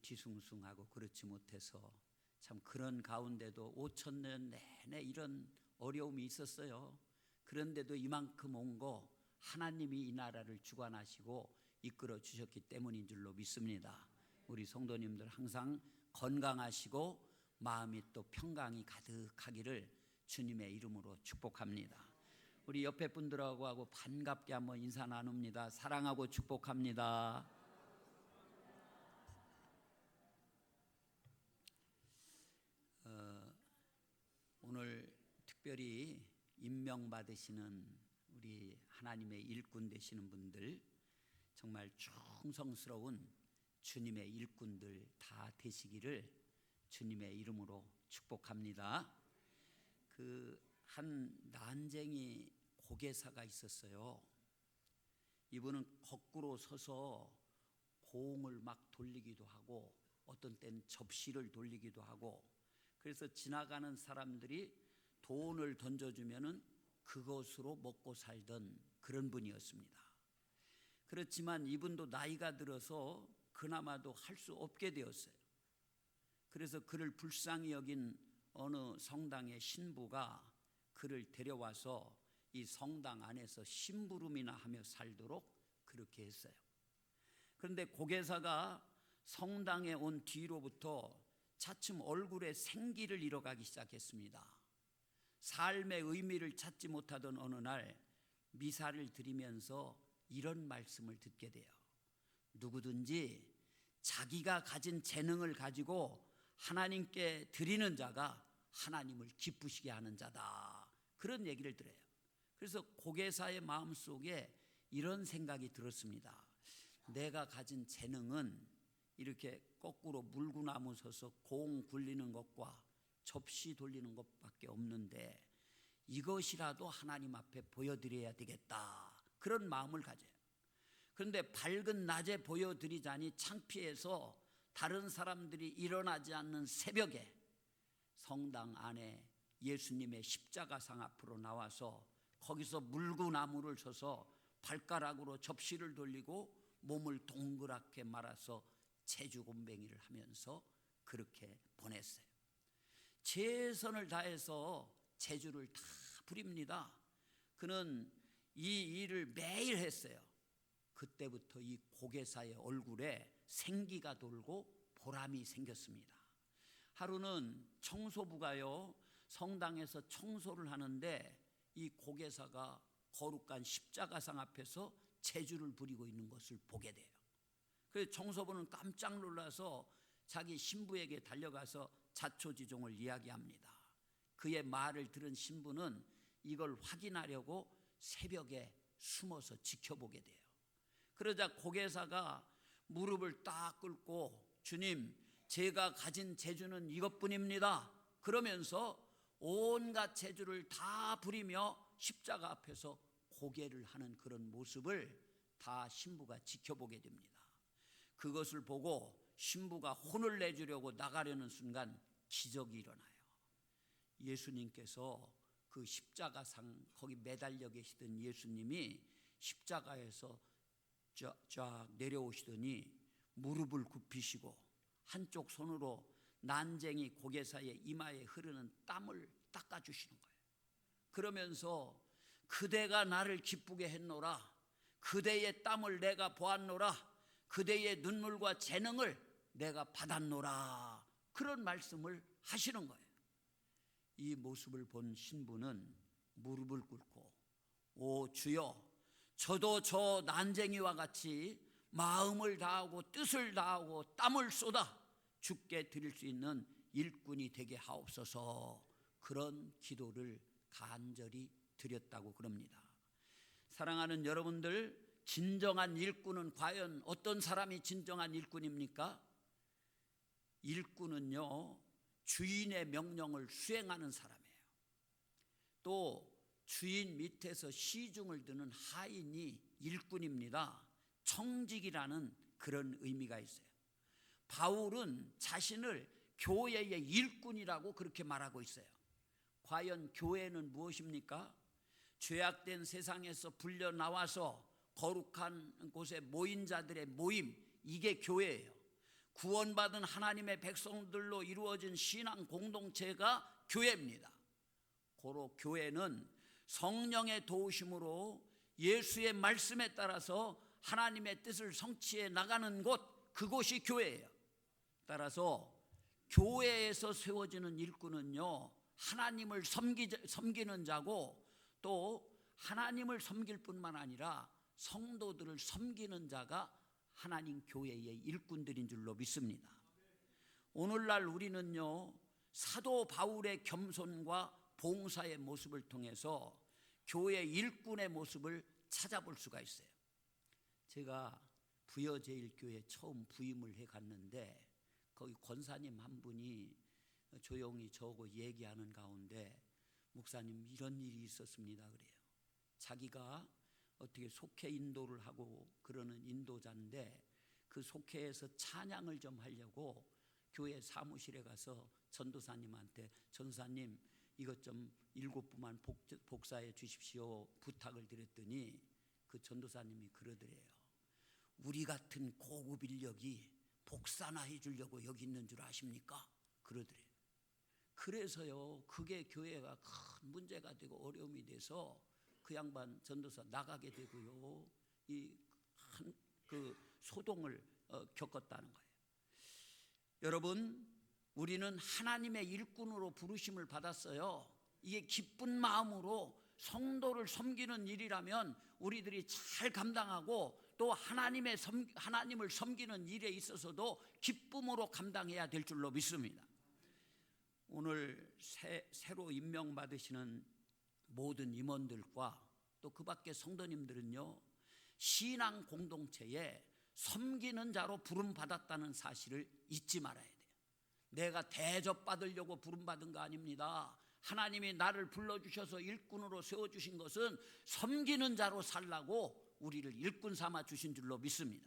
뒤숭숭하고 그렇지 못해서 참 그런 가운데도 5,000년 내내 이런 어려움이 있었어요. 그런데도 이만큼 온 거 하나님이 이 나라를 주관하시고 이끌어 주셨기 때문인 줄로 믿습니다. 우리 성도님들 항상 건강하시고 마음이 또 평강이 가득하기를 주님의 이름으로 축복합니다. 우리 옆에 분들하고 하고 반갑게 한번 인사 나눕니다. 사랑하고 축복합니다. 오늘 특별히 임명받으시는 우리 하나님의 일꾼 되시는 분들, 정말 충성스러운 주님의 일꾼들 다 되시기를 주님의 이름으로 축복합니다. 한 난쟁이 고개사가 있었어요. 이분은 거꾸로 서서 공을 막 돌리기도 하고 어떤 때는 접시를 돌리기도 하고, 그래서 지나가는 사람들이 돈을 던져주면은 그것으로 먹고 살던 그런 분이었습니다. 그렇지만 이분도 나이가 들어서 그나마도 할 수 없게 되었어요. 그래서 그를 불쌍히 여긴 어느 성당의 신부가 그를 데려와서 이 성당 안에서 심부름이나 하며 살도록 그렇게 했어요. 그런데 고개사가 성당에 온 뒤로부터 차츰 얼굴에 생기를 잃어가기 시작했습니다. 삶의 의미를 찾지 못하던 어느 날 미사를 드리면서 이런 말씀을 듣게 돼요. 누구든지 자기가 가진 재능을 가지고 하나님께 드리는 자가 하나님을 기쁘시게 하는 자다, 그런 얘기를 들어요. 그래서 고개사의 마음속에 이런 생각이 들었습니다. 내가 가진 재능은 이렇게 거꾸로 물구나무 서서 공 굴리는 것과 접시 돌리는 것밖에 없는데 이것이라도 하나님 앞에 보여드려야 되겠다, 그런 마음을 가져요. 그런데 밝은 낮에 보여드리자니 창피해서 다른 사람들이 일어나지 않는 새벽에 성당 안에 예수님의 십자가상 앞으로 나와서 거기서 물구나무를 서서 발가락으로 접시를 돌리고 몸을 동그랗게 말아서 체주곤뱅이를 하면서 그렇게 보냈어요. 최선을 다해서 체주를 다 부립니다. 그는 이 일을 매일 했어요. 그때부터 이 고개사의 얼굴에 생기가 돌고 보람이 생겼습니다. 하루는 청소부가요, 성당에서 청소를 하는데 이 고개사가 거룩한 십자가상 앞에서 체주를 부리고 있는 것을 보게 돼요. 그래서 청소부는 깜짝 놀라서 자기 신부에게 달려가서 자초지종을 이야기합니다. 그의 말을 들은 신부는 이걸 확인하려고 새벽에 숨어서 지켜보게 돼요. 그러자 고개사가 무릎을 딱 꿇고 주님, 제가 가진 재주는 이것뿐입니다, 그러면서 온갖 재주를 다 부리며 십자가 앞에서 고개를 하는 그런 모습을 다 신부가 지켜보게 됩니다. 그것을 보고 신부가 혼을 내주려고 나가려는 순간 기적이 일어나요. 예수님께서 그 십자가상 거기 매달려 계시던 예수님이 십자가에서 쫙 내려오시더니 무릎을 굽히시고 한쪽 손으로 난쟁이 고개사의 이마에 흐르는 땀을 닦아주시는 거예요. 그러면서 그대가 나를 기쁘게 했노라, 그대의 땀을 내가 보았노라, 그대의 눈물과 재능을 내가 받았노라, 그런 말씀을 하시는 거예요. 이 모습을 본 신부는 무릎을 꿇고 오 주여, 저도 저 난쟁이와 같이 마음을 다하고 뜻을 다하고 땀을 쏟아 주께 드릴 수 있는 일꾼이 되게 하옵소서, 그런 기도를 간절히 드렸다고 그럽니다. 사랑하는 여러분들, 진정한 일꾼은 과연 어떤 사람이 진정한 일꾼입니까? 일꾼은요, 주인의 명령을 수행하는 사람이에요. 또 주인 밑에서 시중을 드는 하인이 일꾼입니다. 청직이라는 그런 의미가 있어요. 바울은 자신을 교회의 일꾼이라고 그렇게 말하고 있어요. 과연 교회는 무엇입니까? 죄악된 세상에서 불려 나와서 거룩한 곳에 모인 자들의 모임, 이게 교회예요. 구원받은 하나님의 백성들로 이루어진 신앙 공동체가 교회입니다. 고로 교회는 성령의 도우심으로 예수의 말씀에 따라서 하나님의 뜻을 성취해 나가는 곳, 그곳이 교회예요. 따라서 교회에서 세워지는 일꾼은요, 하나님을 섬기는 자고, 또 하나님을 섬길 뿐만 아니라 성도들을 섬기는 자가 하나님 교회의 일꾼들인 줄로 믿습니다. 오늘날 우리는요, 사도 바울의 겸손과 봉사의 모습을 통해서 교회 일꾼의 모습을 찾아볼 수가 있어요. 제가 부여제일교회 처음 부임을 해 갔는데 거기 권사님 한 분이 조용히 저하고 얘기하는 가운데, 목사님 이런 일이 있었습니다 그래요. 자기가 어떻게 속회 인도를 하고 그러는 인도자인데 그 속회에서 찬양을 좀 하려고 교회 사무실에 가서 전도사님한테, 전도사님 이것 좀 7부만 복사해 주십시오 부탁을 드렸더니 그 전도사님이 그러더래요. 우리 같은 고급 인력이 복사나 해주려고 여기 있는 줄 아십니까? 그러더래요. 그래서요, 그게 교회가 큰 문제가 되고 어려움이 돼서 그 양반 전도사 나가게 되고요, 그 소동을 겪었다는 거예요. 여러분, 우리는 하나님의 일꾼으로 부르심을 받았어요. 이게 기쁜 마음으로 성도를 섬기는 일이라면 우리들이 잘 감당하고, 또 하나님을 섬기는 일에 있어서도 기쁨으로 감당해야 될 줄로 믿습니다. 오늘 새로 임명받으시는 모든 임원들과 또 그 밖의 성도님들은요, 신앙 공동체에 섬기는 자로 부름받았다는 사실을 잊지 말아야 돼요. 내가 대접받으려고 부름받은 거 아닙니다. 하나님이 나를 불러주셔서 일꾼으로 세워주신 것은 섬기는 자로 살라고 우리를 일꾼 삼아 주신 줄로 믿습니다.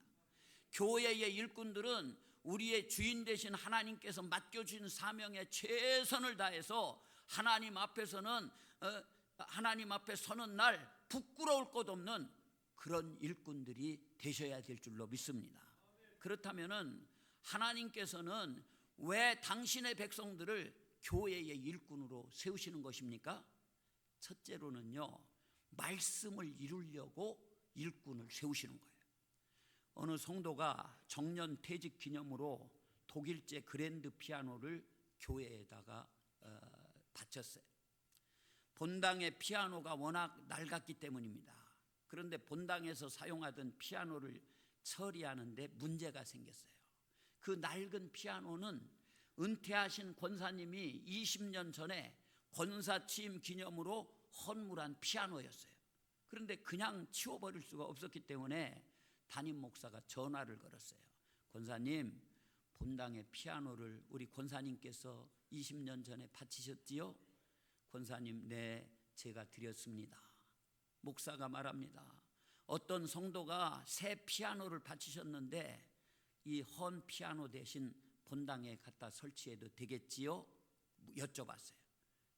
교회의 일꾼들은 우리의 주인 되신 하나님께서 맡겨주신 사명에 최선을 다해서 하나님 앞에 서는 날 부끄러울 것 없는 그런 일꾼들이 되셔야 될 줄로 믿습니다. 그렇다면은 하나님께서는 왜 당신의 백성들을 교회의 일꾼으로 세우시는 것입니까? 첫째로는요, 말씀을 이루려고 일꾼을 세우시는 거예요. 어느 성도가 정년 퇴직 기념으로 독일제 그랜드 피아노를 교회에다가 바쳤어요. 본당의 피아노가 워낙 낡았기 때문입니다. 그런데 본당에서 사용하던 피아노를 처리하는데 문제가 생겼어요. 그 낡은 피아노는 은퇴하신 권사님이 20년 전에 권사 취임 기념으로 헌물한 피아노였어요. 그런데 그냥 치워버릴 수가 없었기 때문에 담임 목사가 전화를 걸었어요. 권사님, 본당의 피아노를 우리 권사님께서 20년 전에 바치셨지요? 권사님, 네, 제가 드렸습니다. 목사가 말합니다. 어떤 성도가 새 피아노를 바치셨는데 이 헌 피아노 대신 본당에 갖다 설치해도 되겠지요? 여쭤봤어요.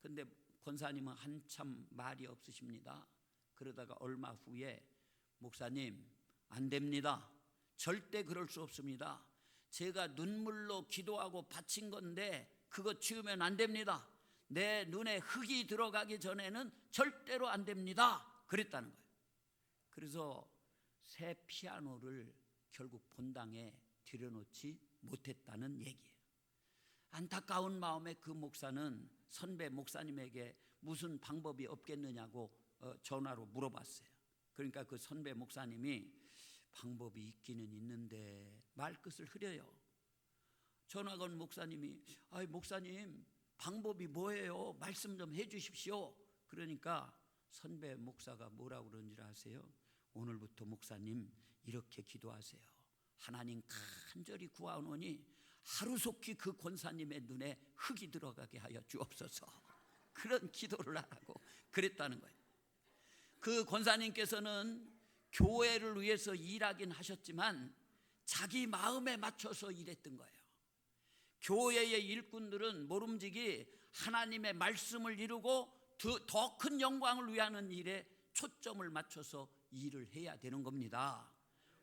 그런데 권사님은 한참 말이 없으십니다. 그러다가 얼마 후에, 목사님, 안 됩니다. 절대 그럴 수 없습니다. 제가 눈물로 기도하고 바친 건데 그거 치우면 안 됩니다. 내 눈에 흙이 들어가기 전에는 절대로 안 됩니다. 그랬다는 거예요. 그래서 새 피아노를 결국 본당에 들여놓지 못했다는 얘기예요. 안타까운 마음에 그 목사는 선배 목사님에게 무슨 방법이 없겠느냐고 전화로 물어봤어요. 그러니까 그 선배 목사님이 방법이 있기는 있는데 말끝을 흐려요. 전화 건 목사님이, 목사님 방법이 뭐예요? 말씀 좀 해 주십시오. 그러니까 선배 목사가 뭐라고 그런 줄 아세요? 오늘부터 목사님 이렇게 기도하세요. 하나님 간절히 구하오니 하루속히 그 권사님의 눈에 흙이 들어가게 하여 주옵소서. 그런 기도를 하라고 그랬다는 거예요. 그 권사님께서는 교회를 위해서 일하긴 하셨지만 자기 마음에 맞춰서 일했던 거예요. 교회의 일꾼들은 모름지기 하나님의 말씀을 이루고 더 큰 영광을 위하는 일에 초점을 맞춰서 일을 해야 되는 겁니다.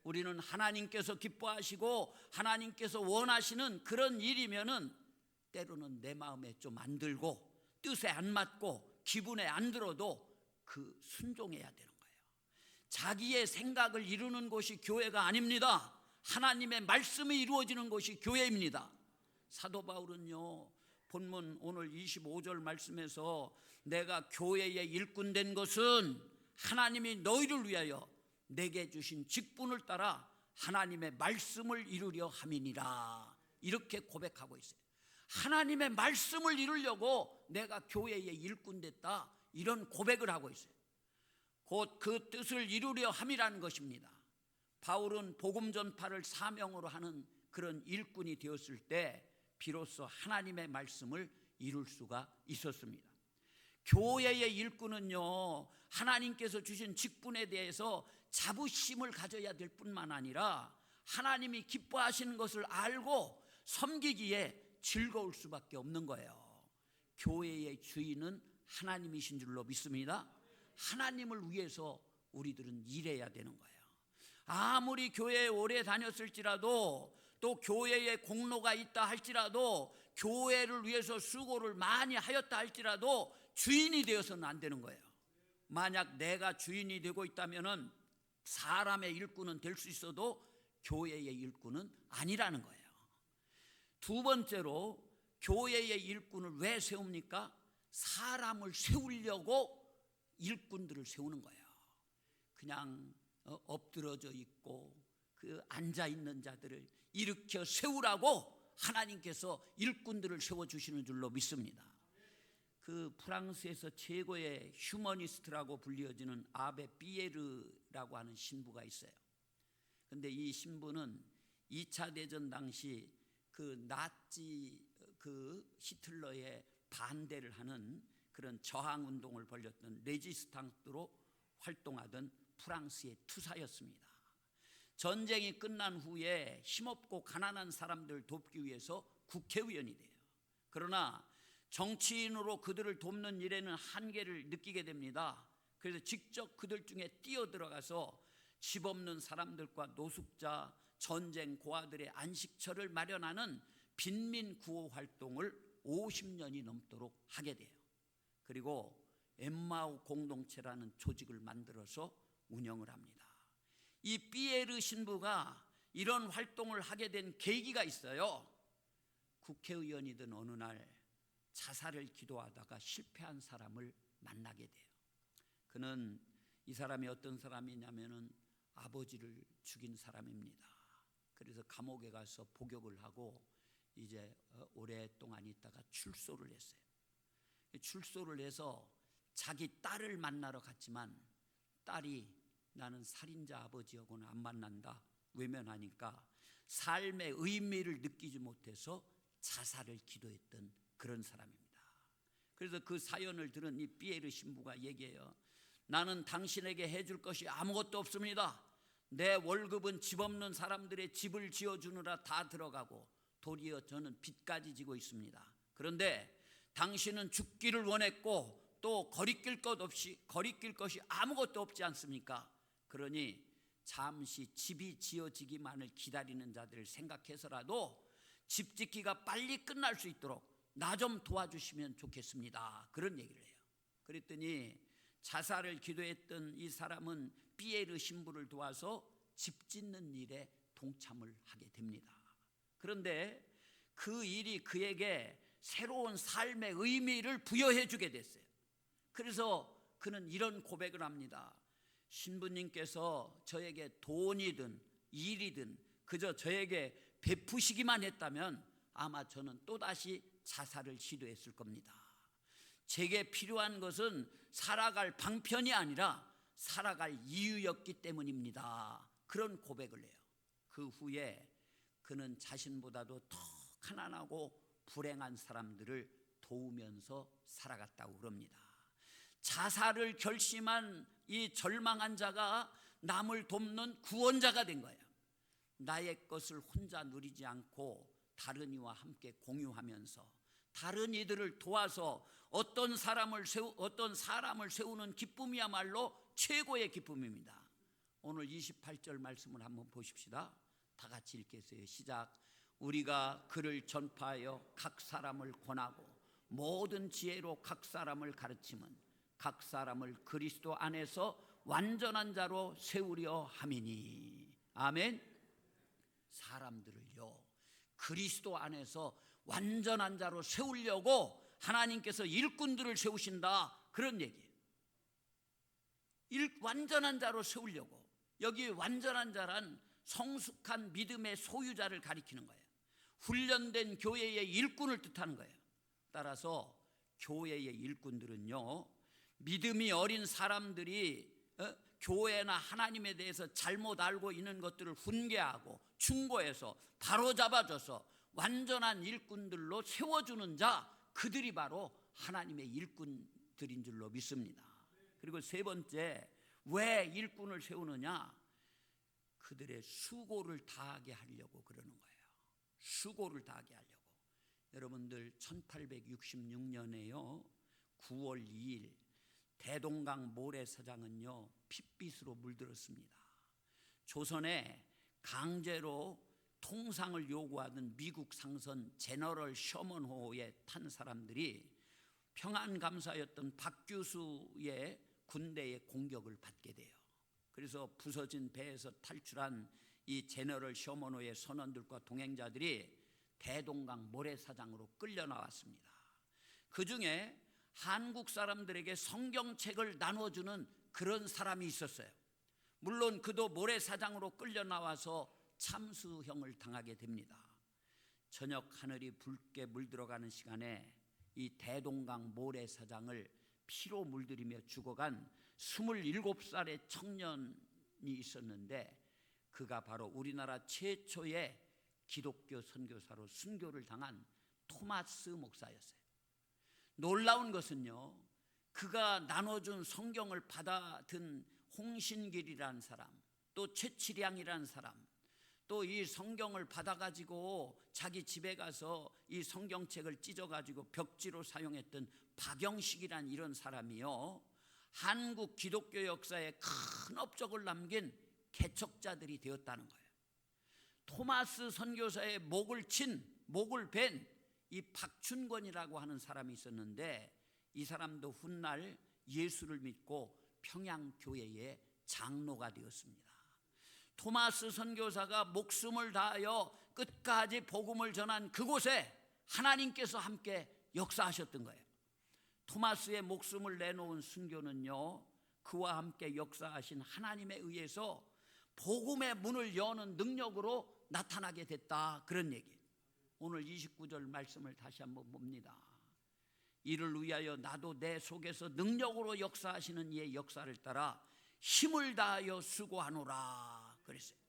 우리는 하나님께서 기뻐하시고 하나님께서 원하시는 그런 일이면은 때로는 내 마음에 좀 안 들고 뜻에 안 맞고 기분에 안 들어도 그 순종해야 되는 거예요. 자기의 생각을 이루는 곳이 교회가 아닙니다. 하나님의 말씀이 이루어지는 곳이 교회입니다. 사도 바울은요, 본문 오늘 25절 말씀에서 내가 교회의 일꾼 된 것은 하나님이 너희를 위하여 내게 주신 직분을 따라 하나님의 말씀을 이루려 함이니라, 이렇게 고백하고 있어요. 하나님의 말씀을 이루려고 내가 교회의 일꾼 됐다, 이런 고백을 하고 있어요. 곧 그 뜻을 이루려 함이라는 것입니다. 바울은 복음 전파를 사명으로 하는 그런 일꾼이 되었을 때 비로소 하나님의 말씀을 이룰 수가 있었습니다. 교회의 일꾼은요, 하나님께서 주신 직분에 대해서 자부심을 가져야 될 뿐만 아니라 하나님이 기뻐하시는 것을 알고 섬기기에 즐거울 수밖에 없는 거예요. 교회의 주인은 하나님이신 줄로 믿습니다. 하나님을 위해서 우리들은 일해야 되는 거예요. 아무리 교회에 오래 다녔을지라도, 또 교회에 공로가 있다 할지라도, 교회를 위해서 수고를 많이 하였다 할지라도 주인이 되어서는 안 되는 거예요. 만약 내가 주인이 되고 있다면은 사람의 일꾼은 될 수 있어도 교회의 일꾼은 아니라는 거예요. 두 번째로, 교회의 일꾼을 왜 세웁니까? 사람을 세우려고 일꾼들을 세우는 거예요. 그냥 엎드러져 있고 그 앉아 있는 자들을 일으켜 세우라고 하나님께서 일꾼들을 세워주시는 줄로 믿습니다. 그 프랑스에서 최고의 휴머니스트라고 불리어지는 아베 피에르라고 하는 신부가 있어요. 그런데 이 신부는 2차 대전 당시 그 나치 히틀러에 반대를 하는 그런 저항 운동을 벌였던 레지스탕스로 활동하던 프랑스의 투사였습니다. 전쟁이 끝난 후에 힘없고 가난한 사람들 돕기 위해서 국회의원이 돼요. 그러나 정치인으로 그들을 돕는 일에는 한계를 느끼게 됩니다. 그래서 직접 그들 중에 뛰어들어가서 집 없는 사람들과 노숙자, 전쟁 고아들의 안식처를 마련하는 빈민 구호 활동을 50년이 넘도록 하게 돼요. 그리고 엠마오 공동체라는 조직을 만들어서 운영을 합니다. 이 피에르 신부가 이런 활동을 하게 된 계기가 있어요. 국회의원이던 어느 날 자살을 기도하다가 실패한 사람을 만나게 돼요. 그는, 이 사람이 어떤 사람이냐면은 아버지를 죽인 사람입니다. 그래서 감옥에 가서 복역을 하고 이제 오랫동안 있다가 출소를 했어요. 출소를 해서 자기 딸을 만나러 갔지만 딸이 나는 살인자 아버지하고는 안 만난다, 외면하니까 삶의 의미를 느끼지 못해서 자살을 기도했던 그런 사람입니다. 그래서 그 사연을 들은 이 피에르 신부가 얘기해요. 나는 당신에게 해줄 것이 아무것도 없습니다. 내 월급은 집 없는 사람들의 집을 지어주느라 다 들어가고 도리어 저는 빚까지 지고 있습니다. 그런데 당신은 죽기를 원했고 또 거리낄 것이 아무것도 없지 않습니까? 그러니 잠시 집이 지어지기만을 기다리는 자들을 생각해서라도 집 짓기가 빨리 끝날 수 있도록 나 좀 도와주시면 좋겠습니다, 그런 얘기를 해요. 그랬더니 자살을 기도했던 이 사람은 피에르 신부를 도와서 집 짓는 일에 동참을 하게 됩니다. 그런데 그 일이 그에게 새로운 삶의 의미를 부여해 주게 됐어요. 그래서 그는 이런 고백을 합니다. 신부님께서 저에게 돈이든 일이든 그저 저에게 베푸시기만 했다면 아마 저는 또다시 자살을 시도했을 겁니다. 제게 필요한 것은 살아갈 방편이 아니라 살아갈 이유였기 때문입니다, 그런 고백을 해요. 그 후에 그는 자신보다도 더 가난하고 불행한 사람들을 도우면서 살아갔다고 그럽니다. 자살을 결심한 이 절망한 자가 남을 돕는 구원자가 된 거예요. 나의 것을 혼자 누리지 않고 다른 이와 함께 공유하면서 다른 이들을 도와서 어떤 사람을 세우는 기쁨이야말로 최고의 기쁨입니다. 오늘 28절 말씀을 한번 보십시다. 다 같이 읽겠어요. 시작. 우리가 그를 전파하여 각 사람을 권하고 모든 지혜로 각 사람을 가르치면 각 사람을 그리스도 안에서 완전한 자로 세우려 함이니. 아멘. 사람들을요, 그리스도 안에서 완전한 자로 세우려고 하나님께서 일꾼들을 세우신다, 그런 얘기예요. 완전한 자로 세우려고. 여기 완전한 자란 성숙한 믿음의 소유자를 가리키는 거예요. 훈련된 교회의 일꾼을 뜻하는 거예요. 따라서 교회의 일꾼들은요, 믿음이 어린 사람들이 교회나 하나님에 대해서 잘못 알고 있는 것들을 훈계하고 충고해서 바로잡아줘서 완전한 일꾼들로 세워주는 자, 그들이 바로 하나님의 일꾼들인 줄로 믿습니다. 그리고 세 번째, 왜 일꾼을 세우느냐? 그들의 수고를 다하게 하려고 그러는 거예요. 수고를 다하게 하려고. 여러분들 1866년에요 9월 2일 대동강 모래사장은요 핏빛으로 물들었습니다. 조선에 강제로 통상을 요구하던 미국 상선 제너럴 셔먼호에 탄 사람들이 평안감사였던 박규수의 군대의 공격을 받게 돼요. 그래서 부서진 배에서 탈출한 이 제너럴 셔먼호의 선원들과 동행자들이 대동강 모래사장으로 끌려 나왔습니다. 그 중에 한국 사람들에게 성경책을 나눠주는 그런 사람이 있었어요. 물론 그도 모래사장으로 끌려 나와서 참수형을 당하게 됩니다. 저녁 하늘이 붉게 물들어가는 시간에 이 대동강 모래사장을 피로 물들이며 죽어간 27살의 청년이 있었는데, 그가 바로 우리나라 최초의 기독교 선교사로 순교를 당한 토마스 목사였어요. 놀라운 것은요, 그가 나눠준 성경을 받아든 홍신길이라는 사람, 또 최치량이라는 사람, 또 이 성경을 받아가지고 자기 집에 가서 이 성경책을 찢어가지고 벽지로 사용했던 박영식이란 이런 사람이요, 한국 기독교 역사에 큰 업적을 남긴 개척자들이 되었다는 거예요. 토마스 선교사의 목을 벤 이 박춘권이라고 하는 사람이 있었는데, 이 사람도 훗날 예수를 믿고 평양교회의 장로가 되었습니다. 토마스 선교사가 목숨을 다하여 끝까지 복음을 전한 그곳에 하나님께서 함께 역사하셨던 거예요. 토마스의 목숨을 내놓은 순교는요, 그와 함께 역사하신 하나님에 의해서 복음의 문을 여는 능력으로 나타나게 됐다, 그런 얘기. 오늘 29절 말씀을 다시 한번 봅니다. 이를 위하여 나도 내 속에서 능력으로 역사하시는 이의 역사를 따라 힘을 다하여 수고하노라 그랬어요.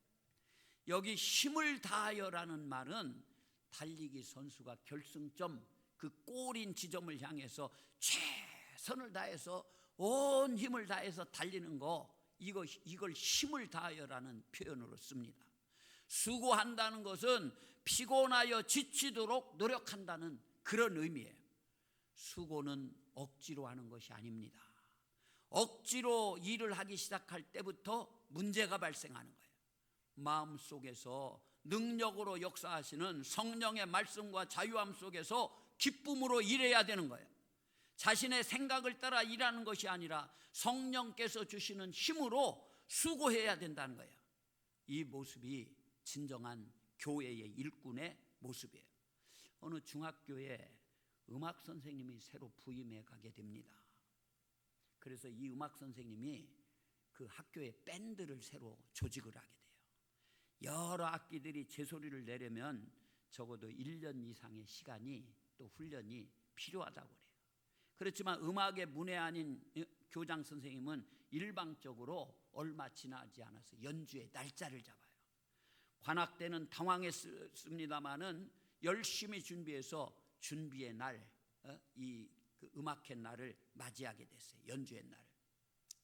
여기 힘을 다하여라는 말은 달리기 선수가 결승점, 그 골인 지점을 향해서 최선을 다해서 온 힘을 다해서 달리는 거, 이걸 힘을 다하여라는 표현으로 씁니다. 수고한다는 것은 피곤하여 지치도록 노력한다는 그런 의미예요. 수고는 억지로 하는 것이 아닙니다. 억지로 일을 하기 시작할 때부터 문제가 발생하는 거예요. 마음속에서 능력으로 역사하시는 성령의 말씀과 자유함 속에서 기쁨으로 일해야 되는 거예요. 자신의 생각을 따라 일하는 것이 아니라 성령께서 주시는 힘으로 수고해야 된다는 거예요. 이 모습이 진정한 교회의 일꾼의 모습이에요. 어느 중학교에 음악 선생님이 새로 부임해 가게 됩니다. 그래서 이 음악 선생님이 그 학교에 밴드를 새로 조직을 하게 돼요. 여러 악기들이 제소리를 내려면 적어도 1년 이상의 시간이, 또 훈련이 필요하다고 그래요. 그렇지만 음악의 문외한인 교장 선생님은 일방적으로 얼마 지나지 않아서 연주의 날짜를 잡아요. 관악 때는 당황했습니다마는 열심히 준비해서 준비의 날, 그 음악회 날을 맞이하게 됐어요. 연주의 날.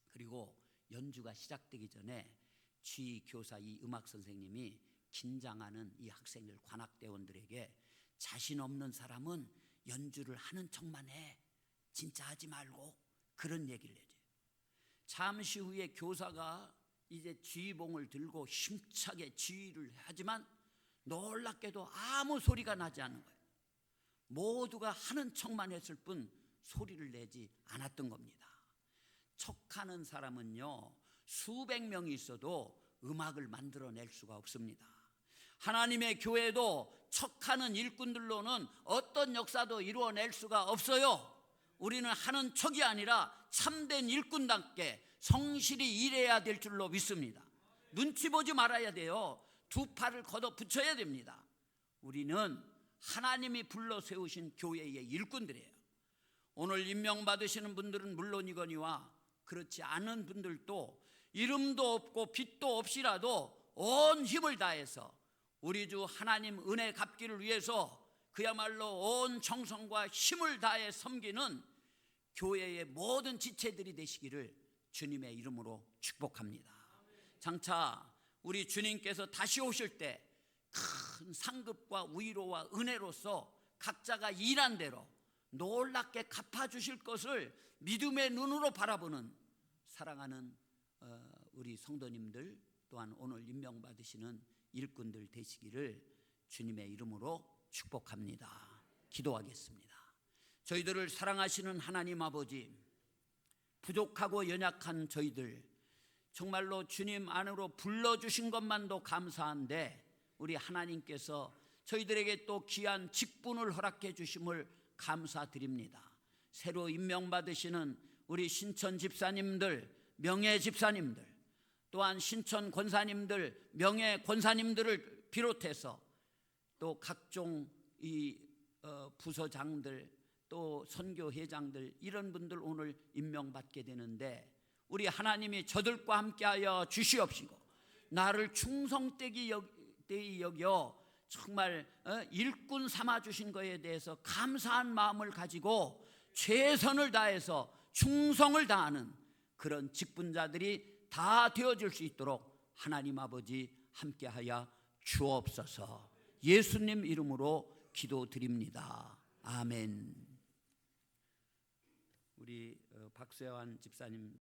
그리고 연주가 시작되기 전에 지교사 이 음악 선생님이 긴장하는 이 학생들, 관악대원들에게 자신 없는 사람은 연주를 하는 척만 해, 진짜 하지 말고, 그런 얘기를 해줘요. 잠시 후에 교사가 이제 지휘봉을 들고 힘차게 지휘를 하지만 놀랍게도 아무 소리가 나지 않는 거예요. 모두가 하는 척만 했을 뿐 소리를 내지 않았던 겁니다. 척하는 사람은요, 수백 명이 있어도 음악을 만들어낼 수가 없습니다. 하나님의 교회도 척하는 일꾼들로는 어떤 역사도 이루어낼 수가 없어요. 우리는 하는 척이 아니라 참된 일꾼답게 성실히 일해야 될 줄로 믿습니다. 눈치 보지 말아야 돼요. 두 팔을 걷어 붙여야 됩니다. 우리는 하나님이 불러 세우신 교회의 일꾼들이에요. 오늘 임명받으시는 분들은 물론이거니와 그렇지 않은 분들도 이름도 없고 빛도 없이라도 온 힘을 다해서 우리 주 하나님 은혜 갚기를 위해서 그야말로 온 정성과 힘을 다해 섬기는 교회의 모든 지체들이 되시기를 주님의 이름으로 축복합니다. 장차 우리 주님께서 다시 오실 때 큰 상급과 위로와 은혜로서 각자가 일한 대로 놀랍게 갚아주실 것을 믿음의 눈으로 바라보는 사랑하는 우리 성도님들, 또한 오늘 임명받으시는 일꾼들 되시기를 주님의 이름으로 축복합니다. 기도하겠습니다. 저희들을 사랑하시는 하나님 아버지, 부족하고 연약한 저희들 정말로 주님 안으로 불러주신 것만도 감사한데 우리 하나님께서 저희들에게 또 귀한 직분을 허락해 주심을 감사드립니다. 새로 임명받으시는 우리 신천 집사님들, 명예 집사님들, 또한 신천 권사님들, 명예 권사님들을 비롯해서 또 각종 이 부서장들, 또 선교회장들, 이런 분들 오늘 임명받게 되는데 우리 하나님이 저들과 함께하여 주시옵시고 나를 충성되게 여겨 정말 일꾼 삼아 주신 것에 대해서 감사한 마음을 가지고 최선을 다해서 충성을 다하는 그런 직분자들이 다 되어줄 수 있도록 하나님 아버지 함께하여 주옵소서. 예수님 이름으로 기도드립니다. 아멘. 우리 박세환 집사님